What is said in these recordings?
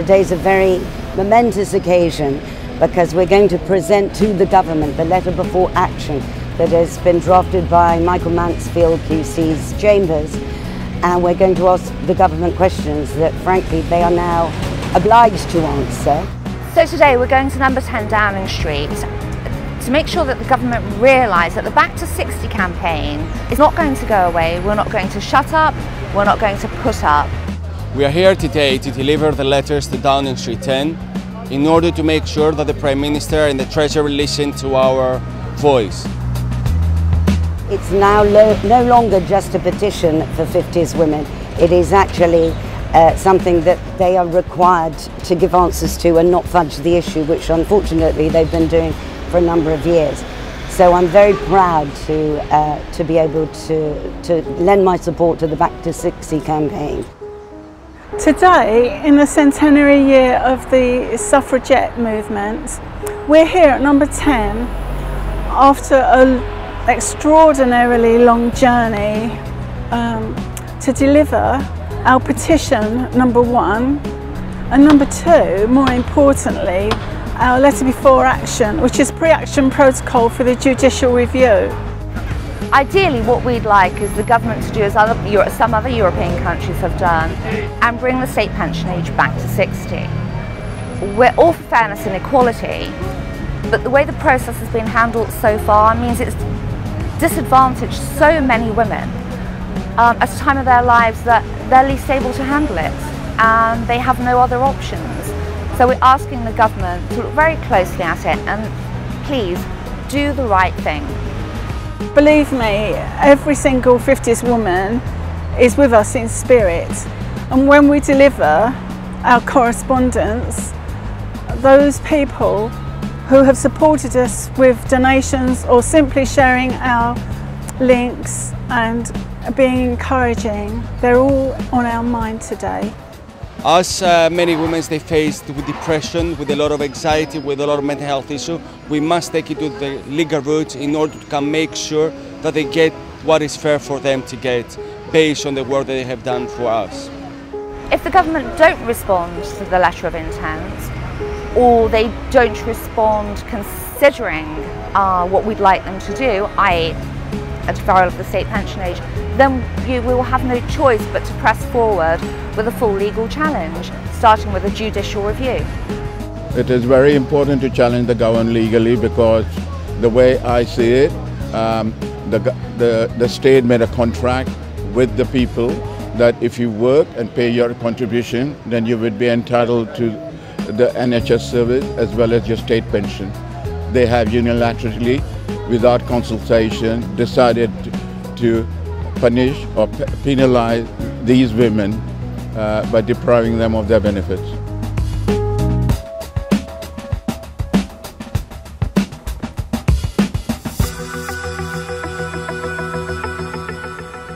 today's a very momentous occasion because we're going to present to the government the letter before action that has been drafted by Michael Mansfield QC's chambers, and we're going to ask the government questions that frankly they are now obliged to answer. So today we're going to number 10 Downing Street to make sure that the government realise that the Back to 60 campaign is not going to go away. We're not going to shut up, we're not going to put up. We are here today to deliver the letters to Downing Street 10 in order to make sure that the Prime Minister and the Treasury listen to our voice. It's now no longer just a petition for 50s women. It is actually something that they are required to give answers to and not fudge the issue, which unfortunately they've been doing for a number of years. So I'm very proud to be able to lend my support to the Back to 60 campaign. Today, in the centenary year of the suffragette movement, we're here at number 10 after an extraordinarily long journey to deliver our petition, number 1, and number 2, more importantly, our letter before action, which is pre-action protocol for the judicial review. Ideally, what we'd like is the government to do as some other European countries have done and bring the state pension age back to 60. We're all for fairness and equality, but the way the process has been handled so far means it's disadvantaged so many women at a time of their lives that they're least able to handle it and they have no other options. So we're asking the government to look very closely at it and please do the right thing. Believe me, every single 50s woman is with us in spirit, and when we deliver our correspondence, those people who have supported us with donations or simply sharing our links and being encouraging, they're all on our mind today. As many women they faced with depression, with a lot of anxiety, with a lot of mental health issues, we must take it to the legal route in order to make sure that they get what is fair for them to get based on the work that they have done for us. If the government don't respond to the letter of intent, or they don't respond considering what we'd like them to do, i.e. a deferral of the state pension age, then we will have no choice but to press forward with a full legal challenge, starting with a judicial review. It is very important to challenge the government legally because the way I see it, the state made a contract with the people that if you work and pay your contribution, then you would be entitled to the NHS service as well as your state pension. They have unilaterally, without consultation, decided to punish or penalize these women by depriving them of their benefits.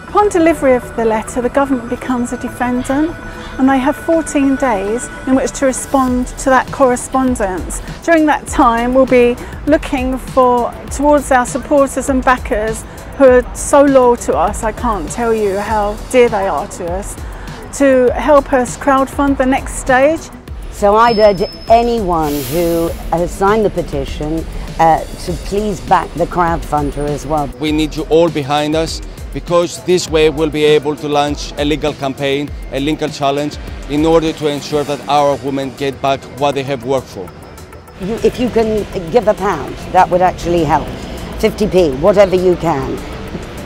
Upon delivery of the letter, the government becomes a defendant, and they have 14 days in which to respond to that correspondence. During that time, we'll be looking towards our supporters and backers who are so loyal to us, I can't tell you how dear they are to us, to help us crowdfund the next stage. So I'd urge anyone who has signed the petition to please back the crowdfunder as well. We need you all behind us, because this way we'll be able to launch a legal campaign, a legal challenge, in order to ensure that our women get back what they have worked for. If you can give £1, that would actually help. 50p, whatever you can.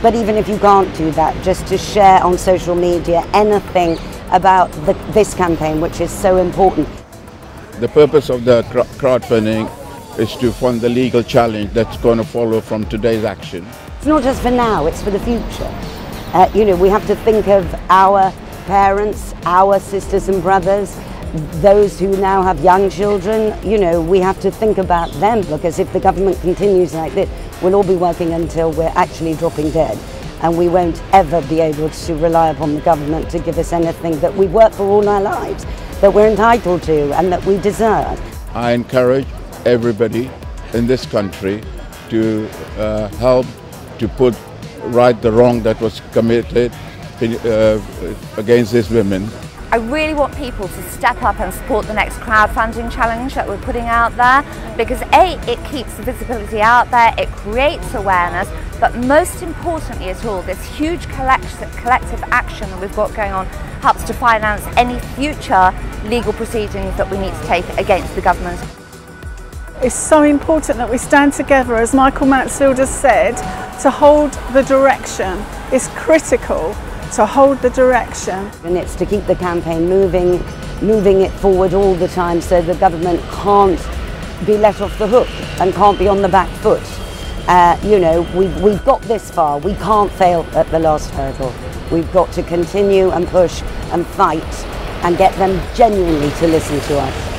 But even if you can't do that, just to share on social media anything about this campaign, which is so important. The purpose of the crowdfunding is to fund the legal challenge that's going to follow from today's action. It's not just for now, it's for the future. You know, we have to think of our parents, our sisters and brothers, those who now have young children. You know, we have to think about them, because if the government continues like this, we'll all be working until we're actually dropping dead, and we won't ever be able to rely upon the government to give us anything that we've worked for all our lives, that we're entitled to and that we deserve. I encourage everybody in this country to help to put right the wrong that was committed against these women. I really want people to step up and support the next crowdfunding challenge that we're putting out there, because A, it keeps the visibility out there, it creates awareness, but most importantly at all, this huge collective action that we've got going on helps to finance any future legal proceedings that we need to take against the government. It's so important that we stand together, as Michael Mansfield has said, to hold the direction. It's critical to hold the direction. And it's to keep the campaign moving it forward all the time, so the government can't be let off the hook and can't be on the back foot. You know, we've got this far, we can't fail at the last hurdle. We've got to continue and push and fight and get them genuinely to listen to us.